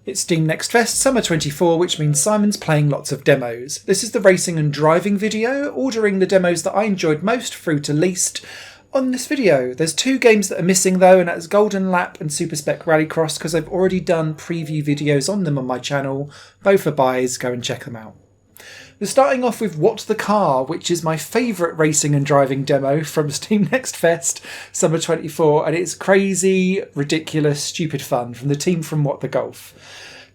It's Steam Next Fest Summer 24, which means Simon's playing lots of demos. This is the racing and driving video, ordering the demos that I enjoyed most through to least on this video. There's 2 games that are missing though, and that's Golden Lap and Super Spec Rallycross, because I've already done preview videos on them on my channel. Both are buys, go and check them out. We're starting off with What the Car, which is my favourite racing and driving demo from Steam Next Fest Summer 24, and it's crazy, ridiculous, stupid fun from the team from What the Golf.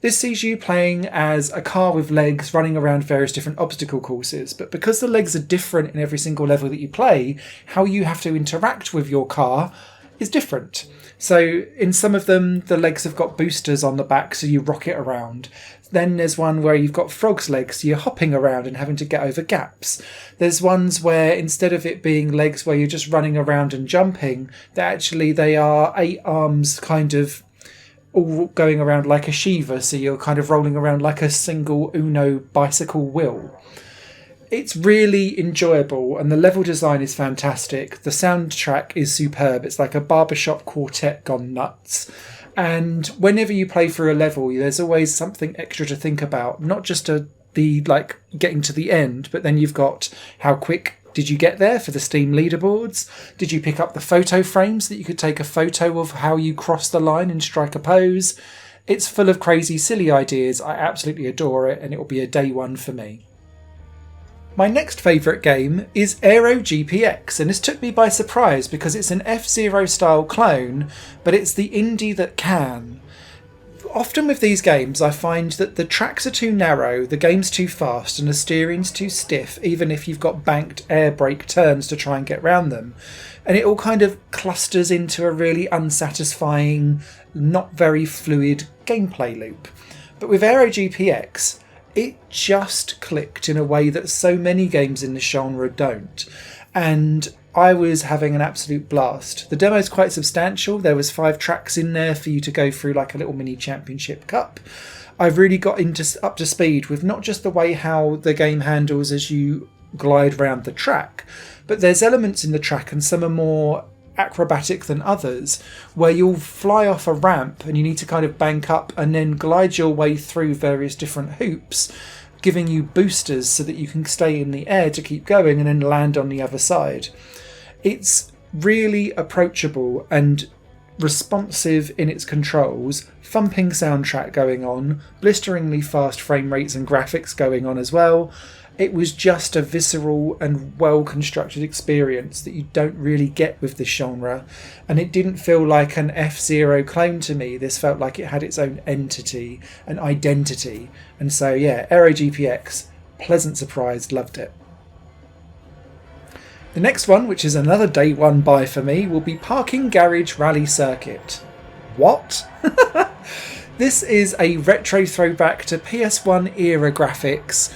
This sees you playing as a car with legs running around various different obstacle courses, but because the legs are different in every single level that you play, how you have to interact with your car is different. So in some of them, the legs have got boosters on the back, so you rocket around. Then there's one where you've got frog's legs, so you're hopping around and having to get over gaps. There's ones where instead of it being legs where you're just running around and jumping, they are 8 arms kind of all going around like a Shiva, so you're kind of rolling around like a single Uno bicycle wheel. It's really enjoyable and the level design is fantastic. The soundtrack is superb. It's like a barbershop quartet gone nuts. And whenever you play through a level, there's always something extra to think about. Not just the getting to the end, but then you've got how quick did you get there for the Steam leaderboards? Did you pick up the photo frames that you could take a photo of how you cross the line and strike a pose? It's full of crazy, silly ideas. I absolutely adore it, and it will be a day one for me. My next favourite game is Areo GPX, and this took me by surprise because it's an F-Zero style clone, but it's the indie that can. Often with these games I find that the tracks are too narrow, the game's too fast and the steering's too stiff, even if you've got banked air brake turns to try and get round them. And it all kind of clusters into a really unsatisfying, not very fluid gameplay loop. But with Areo GPX, it just clicked in a way that so many games in the genre don't. And I was having an absolute blast. The demo's quite substantial. There was 5 tracks in there for you to go through like a little mini championship cup. I've really got up to speed with not just the way how the game handles as you glide around the track, but there's elements in the track, and some are more acrobatic than others, where you'll fly off a ramp and you need to kind of bank up and then glide your way through various different hoops, giving you boosters so that you can stay in the air to keep going and then land on the other side. It's really approachable and responsive in its controls, thumping soundtrack going on, blisteringly fast frame rates and graphics going on as well. It was just a visceral and well-constructed experience that you don't really get with this genre, and it didn't feel like an F-Zero clone to me. This felt like it had its own entity and identity, and so yeah, Areo GPX, pleasant surprise, loved it. The next one, which is another day one buy for me, will be Parking Garage Rally Circuit. What? This is a retro throwback to PS1 era graphics,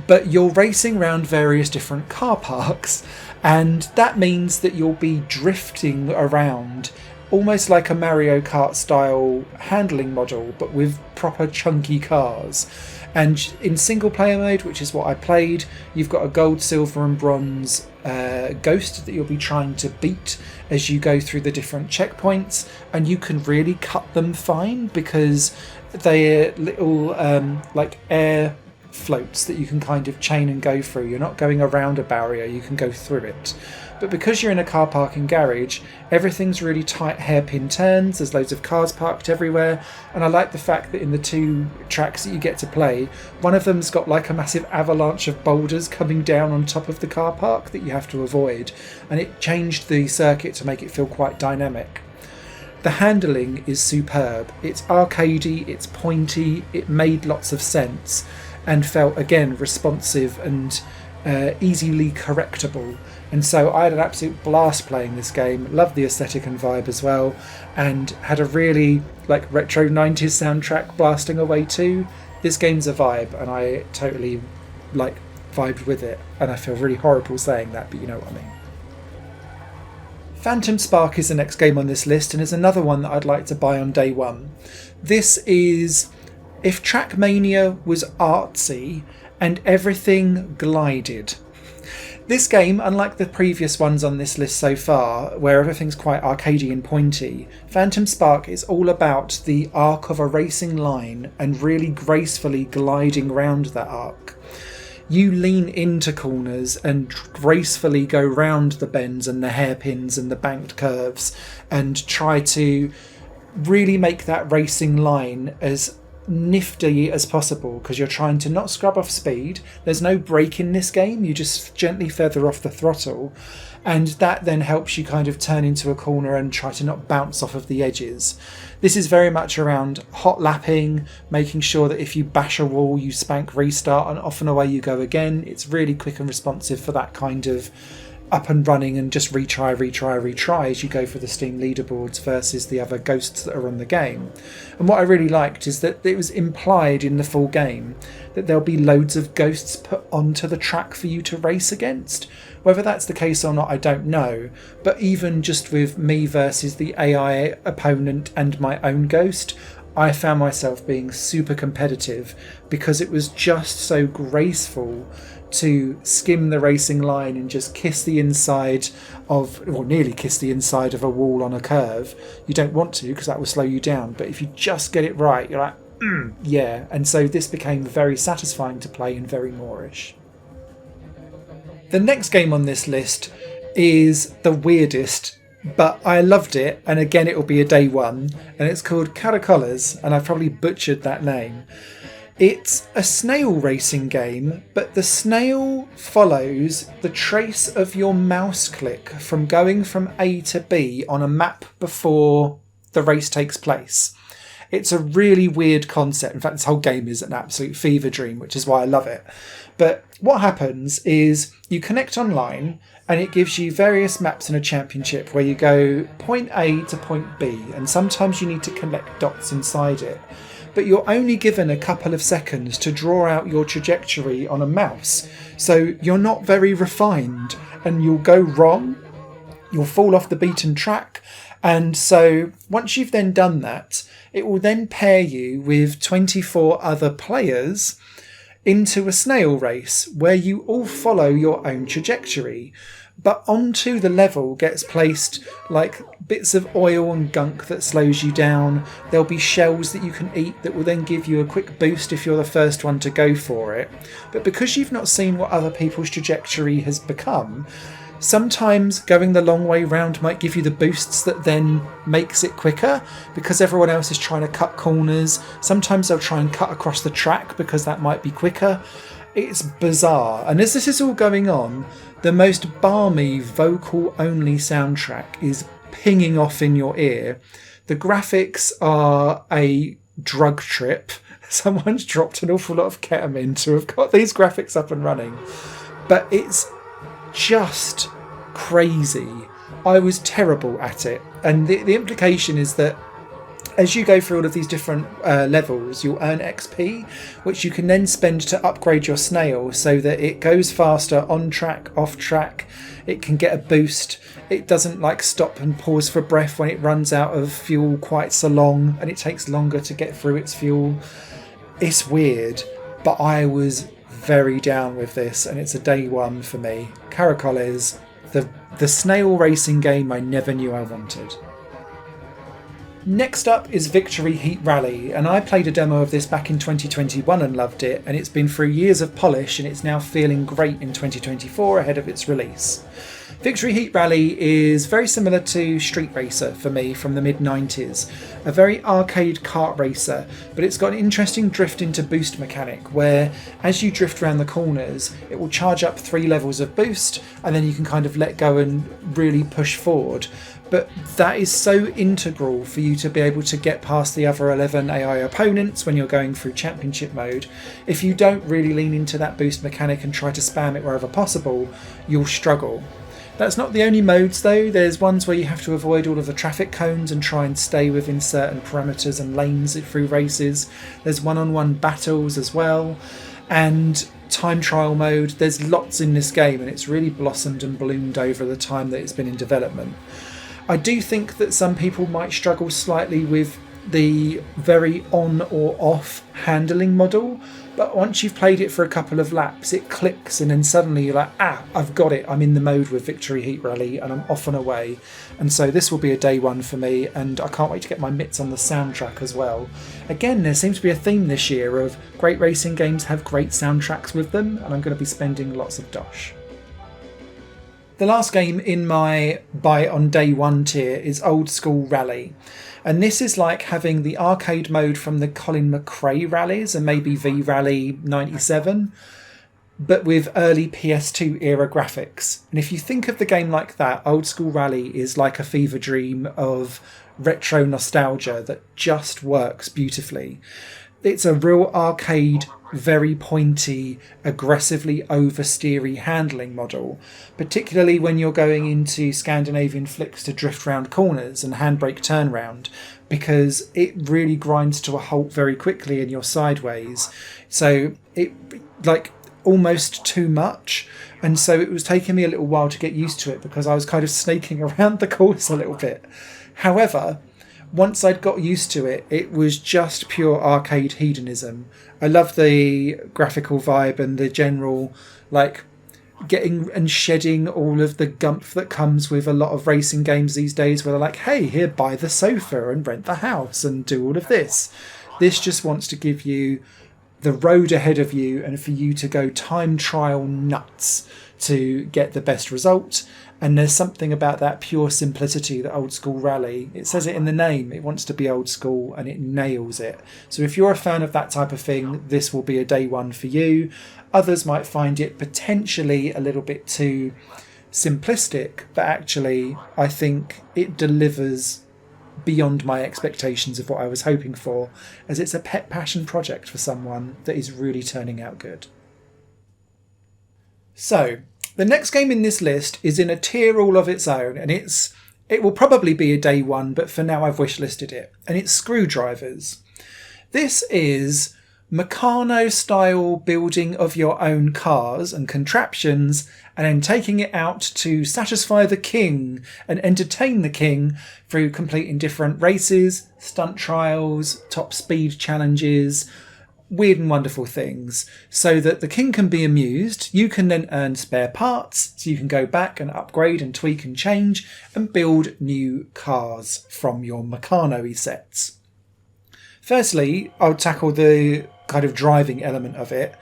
but you're racing around various different car parks, and that means that you'll be drifting around almost like a Mario Kart style handling model, but with proper chunky cars. And in single player mode, which is what I played, you've got a gold, silver and bronze ghost that you'll be trying to beat as you go through the different checkpoints, and you can really cut them fine because they're little like air floats that you can kind of chain and go through. You're not going around a barrier, you can go through it. But because you're in a car parking garage, everything's really tight hairpin turns, there's loads of cars parked everywhere, and I like the fact that in the 2 tracks that you get to play, one of them's got like a massive avalanche of boulders coming down on top of the car park that you have to avoid, and it changed the circuit to make it feel quite dynamic. The handling is superb, it's arcadey, it's pointy, it made lots of sense, and felt again responsive and easily correctable. And so I had an absolute blast playing this game, loved the aesthetic and vibe as well, and had a really like retro 90s soundtrack blasting away too. This game's a vibe, and I totally like vibed with it, and I feel really horrible saying that, but you know what I mean. Phantom Spark is the next game on this list, and is another one that I'd like to buy on day one. This is if Trackmania was artsy and everything glided. This game, unlike the previous ones on this list so far, where everything's quite arcadey and pointy, Phantom Spark is all about the arc of a racing line and really gracefully gliding round that arc. You lean into corners and gracefully go round the bends and the hairpins and the banked curves and try to really make that racing line as nifty as possible, because you're trying to not scrub off speed. There's no brake in this game, you just gently feather off the throttle, and that then helps you kind of turn into a corner and try to not bounce off of the edges. This is very much around hot lapping, making sure that if you bash a wall you spank restart and off and away you go again. It's really quick and responsive for that kind of up and running and just retry as you go for the Steam leaderboards versus the other ghosts that are on the game. And what I really liked is that it was implied in the full game that there'll be loads of ghosts put onto the track for you to race against. Whether that's the case or not, I don't know, but even just with me versus the AI opponent and my own ghost, I found myself being super competitive because it was just so graceful to skim the racing line and just kiss the inside of, or nearly kiss the inside of a wall on a curve. You don't want to because that will slow you down, but if you just get it right, you're like, yeah. And so this became very satisfying to play and very Moorish. The next game on this list is the weirdest, but I loved it, and again it will be a day one, and it's called Caracoles, and I've probably butchered that name. It's a snail racing game, but the snail follows the trace of your mouse click from going from A to B on a map before the race takes place. It's a really weird concept. In fact, this whole game is an absolute fever dream, which is why I love it. But what happens is you connect online and it gives you various maps in a championship where you go point A to point B, and sometimes you need to collect dots inside it. But you're only given a couple of seconds to draw out your trajectory on a mouse. So you're not very refined and you'll go wrong. You'll fall off the beaten track. And so once you've then done that, it will then pair you with 24 other players into a snail race where you all follow your own trajectory. But onto the level gets placed like bits of oil and gunk that slows you down. There'll be shells that you can eat that will then give you a quick boost if you're the first one to go for it. But because you've not seen what other people's trajectory has become, sometimes going the long way round might give you the boosts that then makes it quicker because everyone else is trying to cut corners. Sometimes they'll try and cut across the track because that might be quicker. It's bizarre. And as this is all going on, the most balmy vocal-only soundtrack is pinging off in your ear. The graphics are a drug trip. Someone's dropped an awful lot of ketamine to have got these graphics up and running. But it's just crazy. I was terrible at it. And the implication is that as you go through all of these different levels, you'll earn XP, which you can then spend to upgrade your snail so that it goes faster on track, off track. It can get a boost. It doesn't like stop and pause for breath when it runs out of fuel quite so long, and it takes longer to get through its fuel. It's weird, but I was very down with this, and it's a day one for me. Caracoles, the snail racing game I never knew I wanted. Next up is Victory Heat Rally, and I played a demo of this back in 2021 and loved it, and it's been through years of polish and it's now feeling great in 2024 ahead of its release. Victory Heat Rally is very similar to Street Racer for me from the mid-90s, a very arcade kart racer, but it's got an interesting drift into boost mechanic where as you drift around the corners it will charge up 3 levels of boost and then you can kind of let go and really push forward. But that is so integral for you to be able to get past the other 11 AI opponents when you're going through championship mode. If you don't really lean into that boost mechanic and try to spam it wherever possible, you'll struggle. That's not the only modes though. There's ones where you have to avoid all of the traffic cones and try and stay within certain parameters and lanes through races. There's one-on-one battles as well, and time trial mode. There's lots in this game and it's really blossomed and bloomed over the time that it's been in development. I do think that some people might struggle slightly with the very on or off handling model, but once you've played it for a couple of laps it clicks, and then suddenly you're like, I've got it, I'm in the mode with Victory Heat Rally and I'm off and away. And so this will be a day one for me, and I can't wait to get my mitts on the soundtrack as well. Again, there seems to be a theme this year of great racing games have great soundtracks with them, and I'm going to be spending lots of dosh. The last game in my buy on day one tier is Old School Rally. And this is like having the arcade mode from the Colin McRae rallies and maybe V-Rally 97, but with early PS2 era graphics. And if you think of the game like that, Old School Rally is like a fever dream of retro nostalgia that just works beautifully. It's a real arcade, very pointy, aggressively oversteery handling model, particularly when you're going into Scandinavian flicks to drift round corners and handbrake turn round, because it really grinds to a halt very quickly and you're sideways. So it like almost too much, and so it was taking me a little while to get used to it because I was kind of snaking around the course a little bit. However, once I'd got used to it, it was just pure arcade hedonism. I love the graphical vibe and the general, like, getting and shedding all of the gumph that comes with a lot of racing games these days, where they're like, hey, here, buy the sofa and rent the house and do all of this. This just wants to give you the road ahead of you and for you to go time trial nuts to get the best result. And there's something about that pure simplicity that Old School Rally, it says it in the name, it wants to be old school and it nails it. So if you're a fan of that type of thing, this will be a day one for you. Others might find it potentially a little bit too simplistic, but actually I think it delivers beyond my expectations of what I was hoping for, as it's a pet passion project for someone that is really turning out good. So, the next game in this list is in a tier all of its own, and it will probably be a day one, but for now I've wishlisted it, and it's Screwdrivers. This is Meccano style building of your own cars and contraptions, and then taking it out to satisfy the king and entertain the king through completing different races, stunt trials, top speed challenges, weird and wonderful things, so that the king can be amused. You can then earn spare parts, so you can go back and upgrade and tweak and change and build new cars from your Meccano-y sets. Firstly, I'll tackle the kind of driving element of it.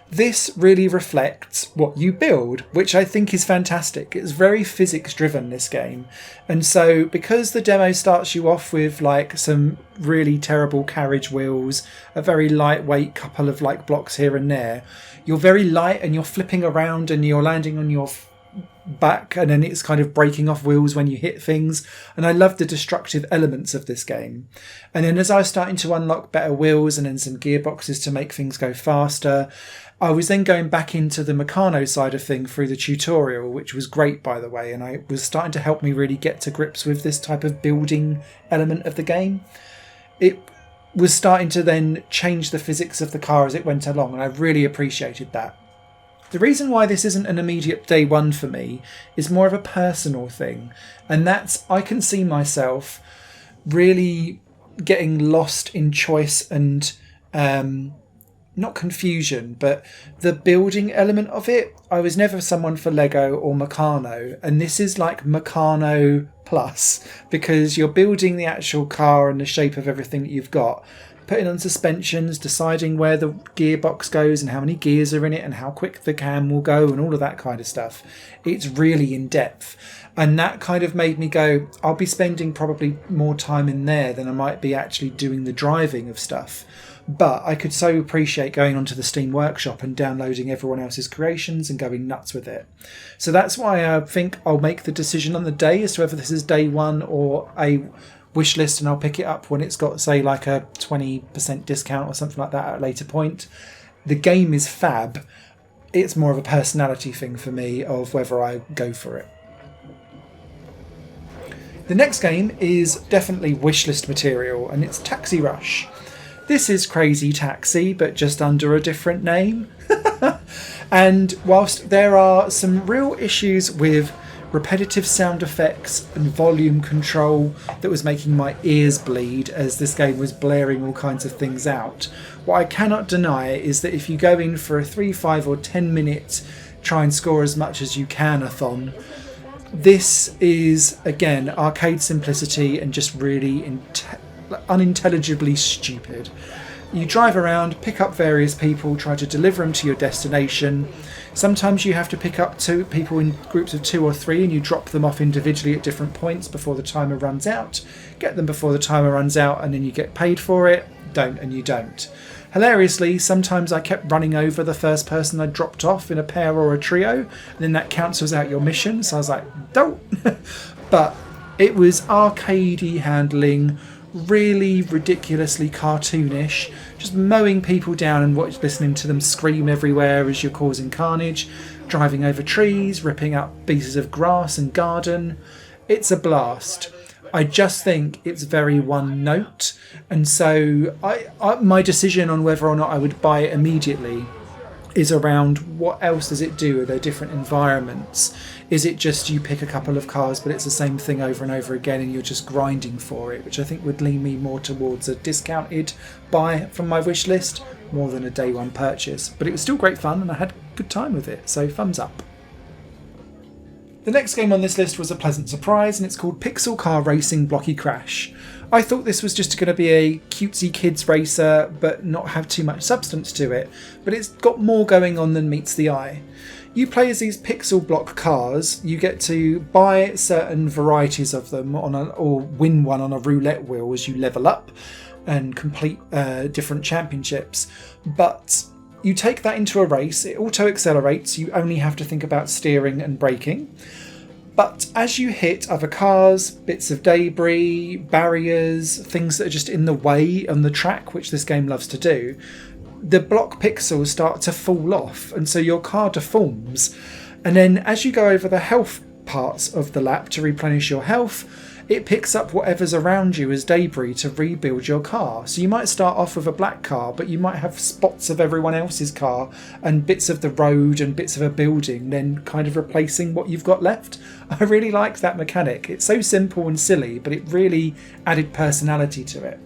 This really reflects what you build, which I think is fantastic. It's very physics driven, this game. And so because the demo starts you off with like some really terrible carriage wheels, a very lightweight couple of like blocks here and there, you're very light and you're flipping around and you're landing on your back, and then it's kind of breaking off wheels when you hit things. And I love the destructive elements of this game. And then as I was starting to unlock better wheels and then some gearboxes to make things go faster, I was then going back into the Meccano side of thing through the tutorial, which was great, by the way, and it was starting to help me really get to grips with this type of building element of the game. It was starting to then change the physics of the car as it went along, and I really appreciated that. The reason why this isn't an immediate day one for me is more of a personal thing, and that's I can see myself really getting lost in choice and not confusion, but the building element of it. I was never someone for Lego or Meccano, and this is like Meccano plus, because you're building the actual car and the shape of everything that you've got, putting on suspensions, deciding where the gearbox goes and how many gears are in it and how quick the cam will go and all of that kind of stuff. It's really in depth, and that kind of made me go, I'll be spending probably more time in there than I might be actually doing the driving of stuff. But I could so appreciate going onto the Steam Workshop and downloading everyone else's creations and going nuts with it. So that's why I think I'll make the decision on the day as to whether this is day one or a wish list, and I'll pick it up when it's got, say, like a 20% discount or something like that at a later point. The game is fab. It's more of a personality thing for me of whether I go for it. The next game is definitely wishlist material, and it's Taxi Rush. This is Crazy Taxi, but just under a different name. And whilst there are some real issues with repetitive sound effects and volume control that was making my ears bleed as this game was blaring all kinds of things out. What I cannot deny is that if you go in for a 3, 5 or 10 minute try and score as much as you can-a-thon, this is, again, arcade simplicity and just really unintelligibly stupid. You drive around, pick up various people, try to deliver them to your destination. Sometimes you have to pick up two people in groups of 2 or 3 and you drop them off individually at different points before the timer runs out. Get them before the timer runs out and then you get paid for it. Don't and you don't. Hilariously, sometimes I kept running over the first person I dropped off in a pair or a trio, and then that cancels out your mission, so I was like, don't! But it was arcadey handling, really ridiculously cartoonish, just mowing people down and listening to them scream everywhere as you're causing carnage, driving over trees, ripping up pieces of grass and garden. It's a blast. I just think it's very one note, and so my decision on whether or not I would buy it immediately is around what else does it do? Are there different environments? Is it just you pick a couple of cars but it's the same thing over and over again and you're just grinding for it, which I think would lean me more towards a discounted buy from my wish list more than a day one purchase. But it was still great fun and I had a good time with it, so thumbs up. The next game on this list was a pleasant surprise, and it's called Pixel Car Racing Blocky Crash. I thought this was just going to be a cutesy kids racer but not have too much substance to it, but it's got more going on than meets the eye. You play as these pixel block cars. You get to buy certain varieties of them or win one on a roulette wheel as you level up and complete different championships. But you take that into a race, it auto accelerates, you only have to think about steering and braking. But as you hit other cars, bits of debris, barriers, things that are just in the way on the track, which this game loves to do, the block pixels start to fall off, and so your car deforms. And then as you go over the health parts of the lap to replenish your health, it picks up whatever's around you as debris to rebuild your car. So you might start off with a black car, but you might have spots of everyone else's car and bits of the road and bits of a building, then kind of replacing what you've got left. I really liked that mechanic. It's so simple and silly, but it really added personality to it.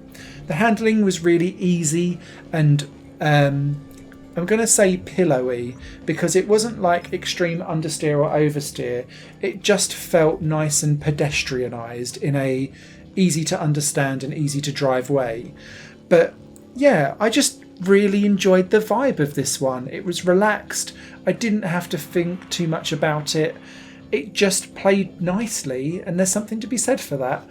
The handling was really easy and I'm going to say pillowy, because it wasn't like extreme understeer or oversteer. It just felt nice and pedestrianised in a easy to understand and easy to drive way. But yeah, I just really enjoyed the vibe of this one. It was relaxed. I didn't have to think too much about it. It just played nicely, and there's something to be said for that.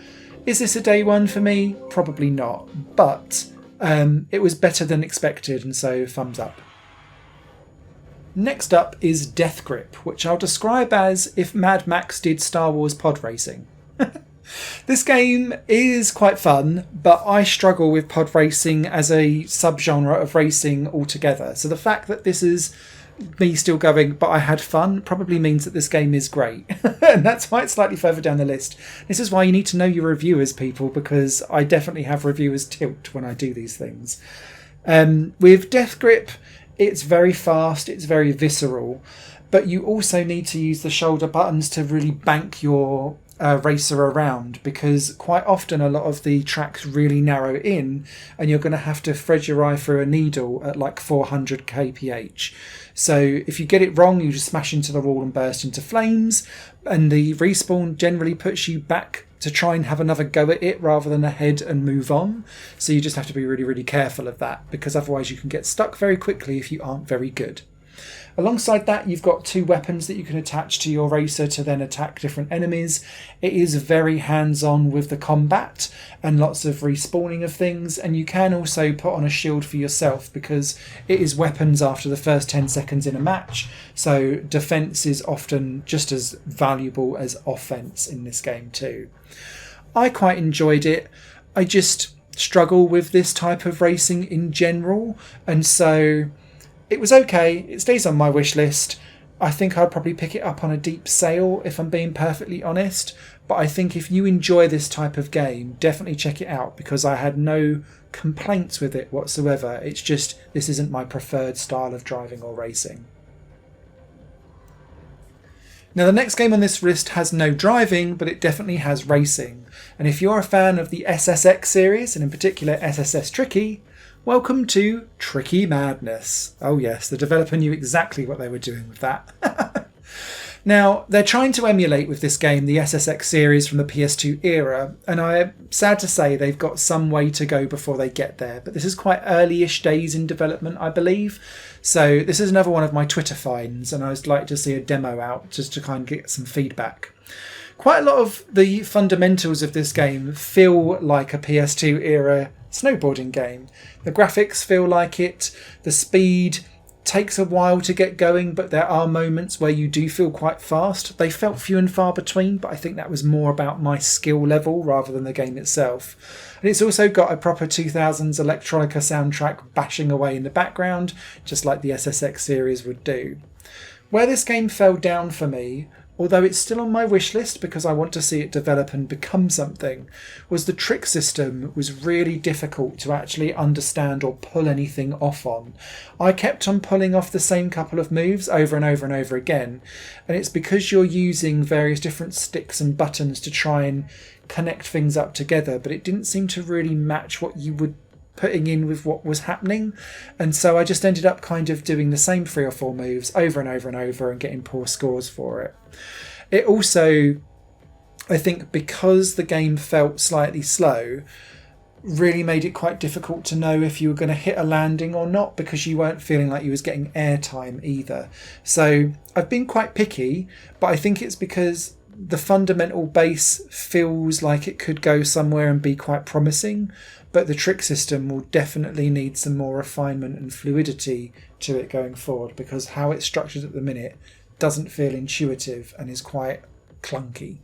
Is this a day one for me? Probably not, but it was better than expected, and so thumbs up. Next up is DEATHGRIP, which I'll describe as if Mad Max did Star Wars pod racing. This game is quite fun, but I struggle with pod racing as a subgenre of racing altogether. So the fact that this is me still going, but I had fun, probably means that this game is great. And that's why it's slightly further down the list. This is why you need to know your reviewers, people, because I definitely have reviewers tilt when I do these things. With DEATHGRIP, it's very fast, it's very visceral, but you also need to use the shoulder buttons to really bank your racer around, because quite often a lot of the tracks really narrow in and you're going to have to thread your eye through a needle at like 400 kph. So if you get it wrong, you just smash into the wall and burst into flames, and the respawn generally puts you back to try and have another go at it rather than ahead and move on. So you just have to be really, really careful of that, because otherwise you can get stuck very quickly if you aren't very good. Alongside that, you've got 2 weapons that you can attach to your racer to then attack different enemies. It is very hands-on with the combat and lots of respawning of things, and you can also put on a shield for yourself because it is weapons after the first 10 seconds in a match, so defense is often just as valuable as offense in this game too. I quite enjoyed it. I just struggle with this type of racing in general, and so it was okay. It stays on my wish list. I think I'd probably pick it up on a deep sale if I'm being perfectly honest. But I think if you enjoy this type of game, definitely check it out, because I had no complaints with it whatsoever. It's just this isn't my preferred style of driving or racing. Now the next game on this list has no driving, but it definitely has racing. And if you're a fan of the SSX series, and in particular SSS Tricky, welcome to Tricky Madness. Oh yes, the developer knew exactly what they were doing with that. Now, they're trying to emulate with this game the SSX series from the PS2 era, and I'm sad to say they've got some way to go before they get there, but this is quite early-ish days in development, I believe. So this is another one of my Twitter finds, and I'd like to see a demo out just to kind of get some feedback. Quite a lot of the fundamentals of this game feel like a PS2 era snowboarding game. The graphics feel like it, the speed takes a while to get going, but there are moments where you do feel quite fast. They felt few and far between, but I think that was more about my skill level rather than the game itself. And it's also got a proper 2000s electronica soundtrack bashing away in the background, just like the SSX series would do. Where this game fell down for me, although it's still on my wish list because I want to see it develop and become something, was the trick system was really difficult to actually understand or pull anything off on. I kept on pulling off the same couple of moves over and over and over again, and it's because you're using various different sticks and buttons to try and connect things up together, but it didn't seem to really match what you were putting in with what was happening, and so I just ended up kind of doing the same 3 or 4 moves over and over and over and getting poor scores for it. It also, I think, because the game felt slightly slow, really made it quite difficult to know if you were going to hit a landing or not, because you weren't feeling like you was getting airtime either. So I've been quite picky, but I think it's because the fundamental base feels like it could go somewhere and be quite promising, but the trick system will definitely need some more refinement and fluidity to it going forward, because how it's structured at the minute doesn't feel intuitive and is quite clunky.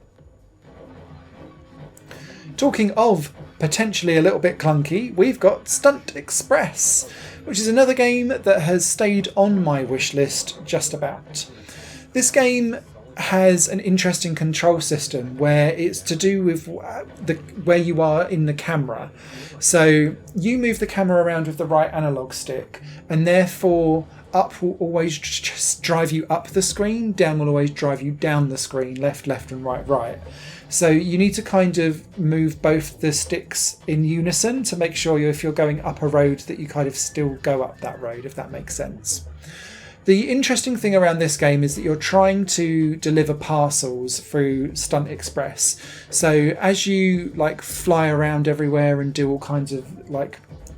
Talking of potentially a little bit clunky, we've got Stunt Express, which is another game that has stayed on my wish list just about. This game has an interesting control system where it's to do with where you are in the camera. So you move the camera around with the right analog stick, and therefore up will always just drive you up the screen, down will always drive you down the screen, left, and right. So you need to kind of move both the sticks in unison to make sure if you're going up a road that you kind of still go up that road, if that makes sense. The interesting thing around this game is that you're trying to deliver parcels through Stunt Express. So as you fly around everywhere and do all kinds of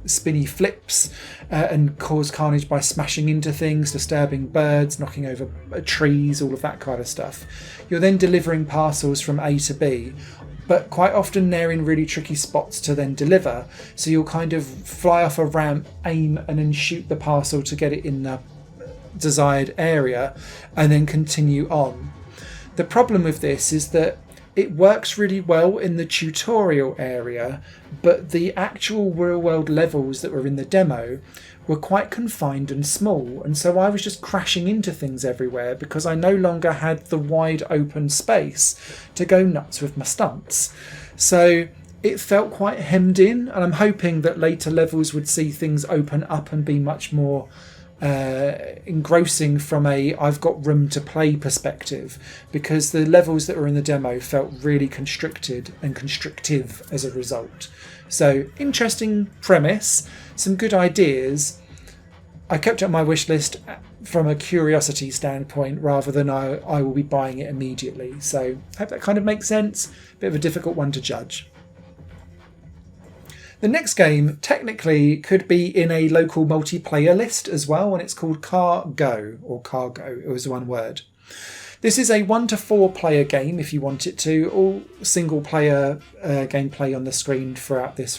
spinny flips and cause carnage by smashing into things, disturbing birds, knocking over trees, all of that kind of stuff, you're then delivering parcels from A to B. But quite often they're in really tricky spots to then deliver. So you'll kind of fly off a ramp, aim, and then shoot the parcel to get it in the desired area and then continue on. The problem with this is that it works really well in the tutorial area, but the actual real world levels that were in the demo were quite confined and small, and so I was just crashing into things everywhere because I no longer had the wide open space to go nuts with my stunts. So it felt quite hemmed in, and I'm hoping that later levels would see things open up and be much more engrossing from a I've got room to play perspective, because the levels that were in the demo felt really constricted and constrictive as a result. So interesting premise, some good ideas. I kept it on my wish list from a curiosity standpoint rather than I will be buying it immediately. So I hope that kind of makes sense. Bit of a difficult one to judge. The next game technically could be in a local multiplayer list as well, and it's called Cargo, or Cargo, it was one word. This is a 1 to 4 player game if you want it to, all single player gameplay on the screen throughout this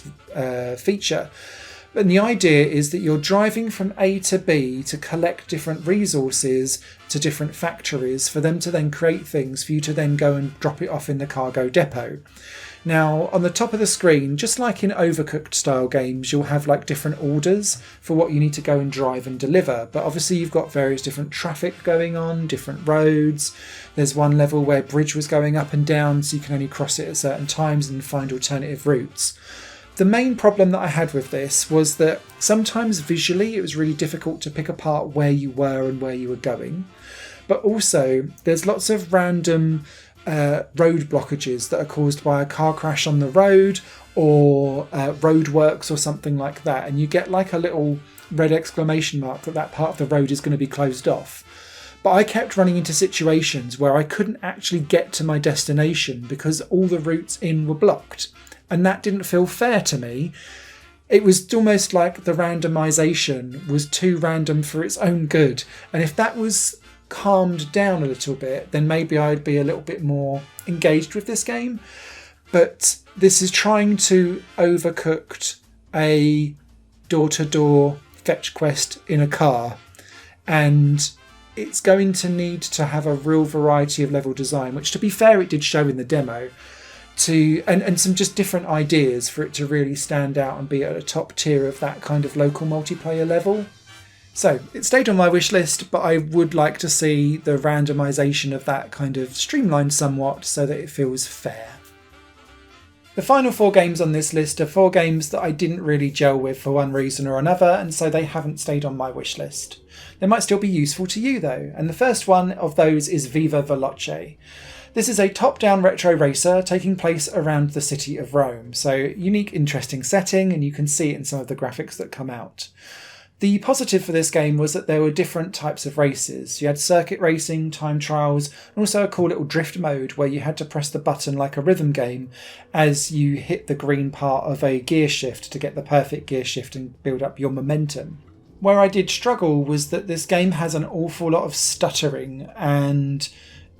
feature. And the idea is that you're driving from A to B to collect different resources to different factories for them to then create things for you to then go and drop it off in the cargo depot. Now, on the top of the screen, just like in Overcooked style games, you'll have different orders for what you need to go and drive and deliver. But obviously you've got various different traffic going on, different roads. There's one level where bridge was going up and down, so you can only cross it at certain times and find alternative routes. The main problem that I had with this was that sometimes visually it was really difficult to pick apart where you were and where you were going. but also there's lots of random road blockages that are caused by a car crash on the road or roadworks or something like that, and you get like a little red exclamation mark that part of the road is going to be closed off. But I kept running into situations where I couldn't actually get to my destination because all the routes in were blocked, and that didn't feel fair to me. It was almost like the randomization was too random for its own good, and if that was calmed down a little bit, then maybe I'd be a little bit more engaged with this game. But this is trying to overcooked a door-to-door fetch quest in a car, and it's going to need to have a real variety of level design, which, to be fair, it did show in the demo, and some just different ideas for it to really stand out and be at a top tier of that kind of local multiplayer level. So it stayed on my wish list, but I would like to see the randomization of that kind of streamlined somewhat so that it feels fair. The final 4 games on this list are 4 games that I didn't really gel with for one reason or another, and so they haven't stayed on my wish list. They might still be useful to you though, and the first one of those is Viva Veloce. This is a top-down retro racer taking place around the city of Rome, so unique, interesting setting, and you can see it in some of the graphics that come out. The positive for this game was that there were different types of races. You had circuit racing, time trials, and also a cool little drift mode where you had to press the button like a rhythm game as you hit the green part of a gear shift to get the perfect gear shift and build up your momentum. Where I did struggle was that this game has an awful lot of stuttering, and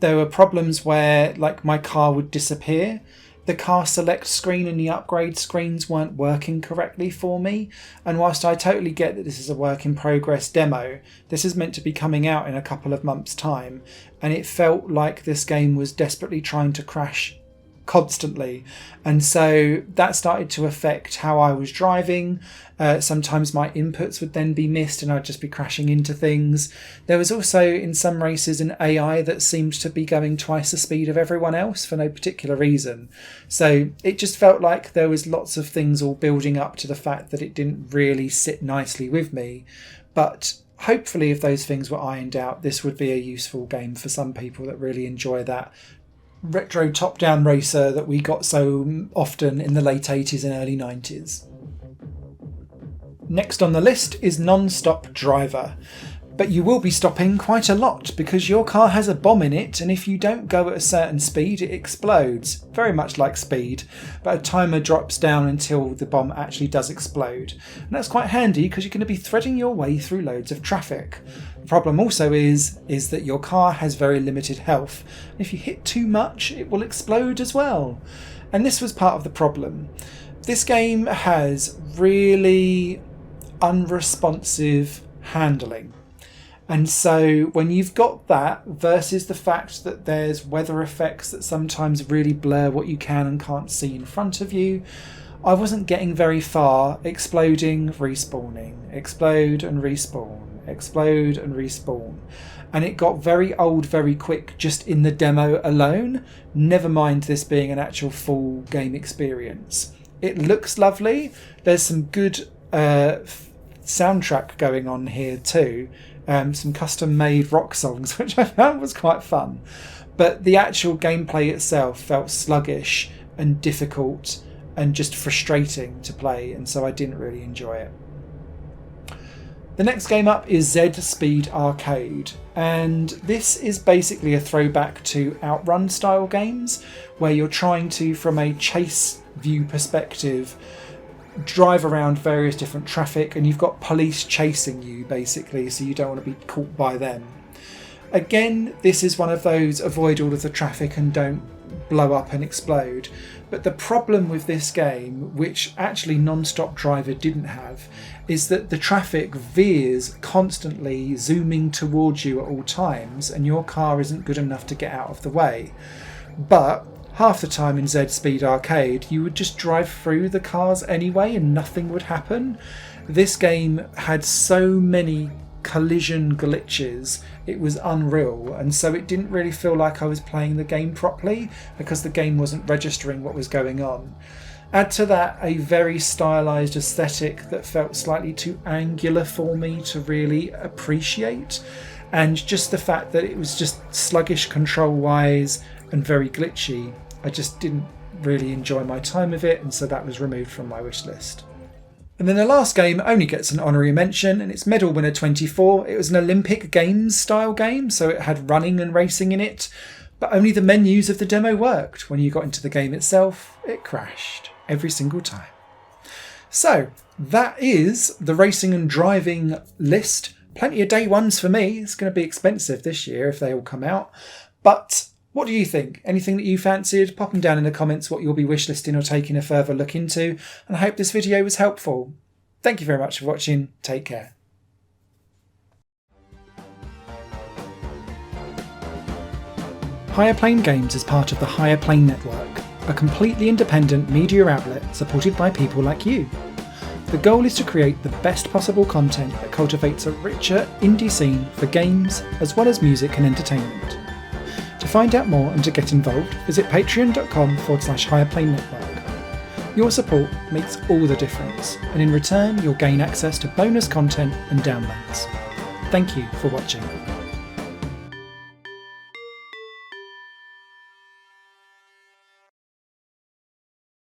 there were problems where like my car would disappear. The car select screen and the upgrade screens weren't working correctly for me, and whilst I totally get that this is a work in progress demo, this is meant to be coming out in a couple of months' time, and it felt like this game was desperately trying to crash constantly, and so that started to affect how I was driving. Sometimes my inputs would then be missed and I'd just be crashing into things. There was also in some races an AI that seemed to be going twice the speed of everyone else for no particular reason, so it just felt like there was lots of things all building up to the fact that it didn't really sit nicely with me. But hopefully if those things were ironed out, this would be a useful game for some people that really enjoy that retro top-down racer that we got so often in the late 80s and early 90s. Next on the list is Non-Stop Driver. But you will be stopping quite a lot because your car has a bomb in it, and if you don't go at a certain speed it explodes, very much like Speed, but a timer drops down until the bomb actually does explode. And that's quite handy because you're going to be threading your way through loads of traffic. The problem also is that your car has very limited health, and if you hit too much it will explode as well. And this was part of the problem. This game has really unresponsive handling. And so when you've got that versus the fact that there's weather effects that sometimes really blur what you can and can't see in front of you, I wasn't getting very far exploding, respawning, explode and respawn, explode and respawn. And it got very old very quick just in the demo alone, never mind this being an actual full game experience. It looks lovely, there's some good soundtrack going on here too. Some custom-made rock songs, which I found was quite fun. But the actual gameplay itself felt sluggish and difficult and just frustrating to play, and so I didn't really enjoy it. The next game up is Z Speed Arcade, and this is basically a throwback to Outrun style games, where you're trying to, from a chase view perspective, drive around various different traffic, and you've got police chasing you basically, so you don't want to be caught by them. Again, this is one of those avoid all of the traffic and don't blow up and explode. But the problem with this game, which actually Non-Stop Driver didn't have, is that the traffic veers constantly, zooming towards you at all times, and your car isn't good enough to get out of the way. But half the time in Z Speed Arcade, you would just drive through the cars anyway and nothing would happen. This game had so many collision glitches, it was unreal, and so it didn't really feel like I was playing the game properly because the game wasn't registering what was going on. Add to that a very stylised aesthetic that felt slightly too angular for me to really appreciate, and just the fact that it was just sluggish control wise and very glitchy, I just didn't really enjoy my time with it, and so that was removed from my wish list. And then the last game only gets an honorary mention, and it's Medal Winner 24. It was an Olympic Games style game, so it had running and racing in it, but only the menus of the demo worked. When you got into the game itself, it crashed every single time. So that is the racing and driving list. Plenty of day ones for me. It's going to be expensive this year if they all come out. But what do you think? Anything that you fancied? Pop them down in the comments what you'll be wishlisting or taking a further look into. And I hope this video was helpful. Thank you very much for watching. Take care. Higher Plane Games is part of the Higher Plane Network, a completely independent media outlet supported by people like you. The goal is to create the best possible content that cultivates a richer indie scene for games as well as music and entertainment. To find out more and to get involved, visit patreon.com/higherplane-network. Your support makes all the difference, and in return you'll gain access to bonus content and downloads. Thank you for watching.